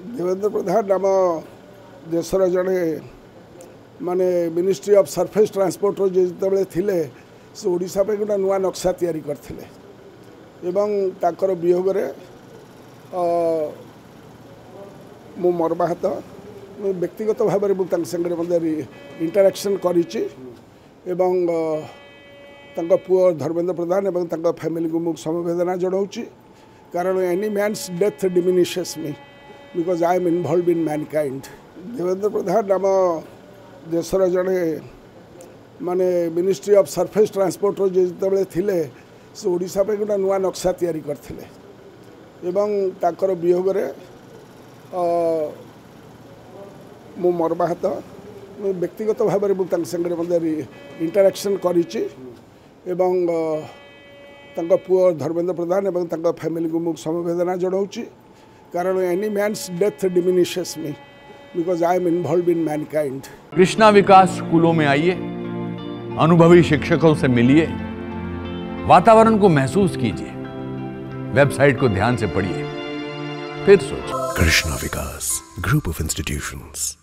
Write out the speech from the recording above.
देवेंद्र प्रधान आम देशर जड़े माने मिनिस्ट्री ऑफ सरफेस ट्रांसपोर्ट जो थे से ओडिशा पे गोटे नुआ नक्शा तैयारी करथिले एवं ताकर वियोग मु मर्माहत व्यक्तिगत भाव में इंटरेक्शन करिछि एवं तांका पुओ धर्मेंद्र प्रधान एवं तांका फैमिली को मुझे समवेदना जनाऊँगी कारण any man's death diminishes me because I am involve in mankind. Devendra Pradhan आम देशर जड़े माने मिनिस्ट्री ऑफ सरफेस ट्रांसपोर्ट जो थे से ओडिशा पे गोटे नुआ नक्शा तैयारी करथिले एवं ताकर वियोग मु मर्माहत व्यक्तिगत भाव में इंटरेक्शन करिछि एवं तांका पुओ धर्मेंद्र प्रधान एवं तांका फैमिली को मुझे समवेदना जनाऊँगी कारण any man's death diminishes me because I am involve in mankind. Krishna Vikas स्कूलों में आइए, अनुभवी शिक्षकों से मिलिए, वातावरण को महसूस कीजिए, वेबसाइट को ध्यान से पढ़िए, फिर सोचिए। कृष्णा विकास ग्रुप ऑफ इंस्टीट्यूशंस।